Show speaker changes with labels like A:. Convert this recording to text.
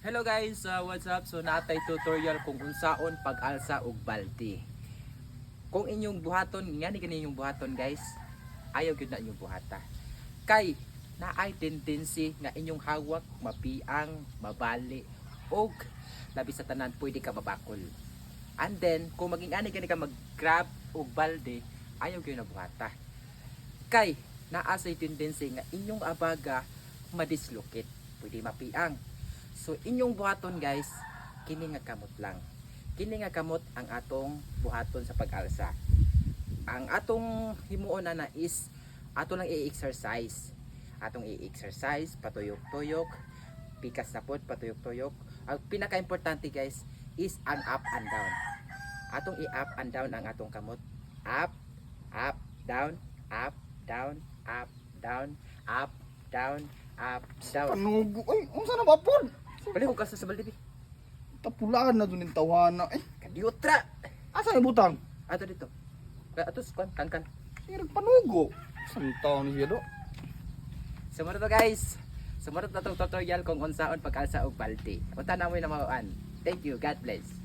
A: Hello guys, what's up? So natay tutorial kung unsaon pag-alsa og balde. Kung inyong buhaton, nga ni inyong buhaton guys, ayaw gyud na inyong buhata. Kay naay tendency nga inyong hawak mapiang, mabali og labi sa tanan pwede ka mabakol. And then kung maging ani ka mag-grab og balde, ayaw gyud na buhata. Kay naa say tendency nga inyong abaga madislocate, pwede mapiang. So inyong buhaton guys, kini nga kamot lang. Kini nga kamot ang atong buhaton sa pag-alsa. Ang atong himuon na is ato lang i-exercise. Atong i-exercise, patuyok-tuyok, pikas na pod, patuyok-tuyok. Ang pinaka-importante guys is ang up and down. Atong i-up and down ang atong kamot. Up, up, down, up, down, up, down, up, down, up, down.
B: Panugo, ay, unsa na ba po?
A: Balik ko kasi sa balde.
B: Tapulaan na doon yung tawana. Eh,
A: Kadiutra.
B: asa yung butang?
A: Ato dito. Ato squan kan.
B: Sirag panugo. Saan taon ni siya do?
A: Sumunod to guys. Sumunod na tong tutorial kung unsaon pag-alsa og balde. Unta na mo na mauan. Thank you. God bless.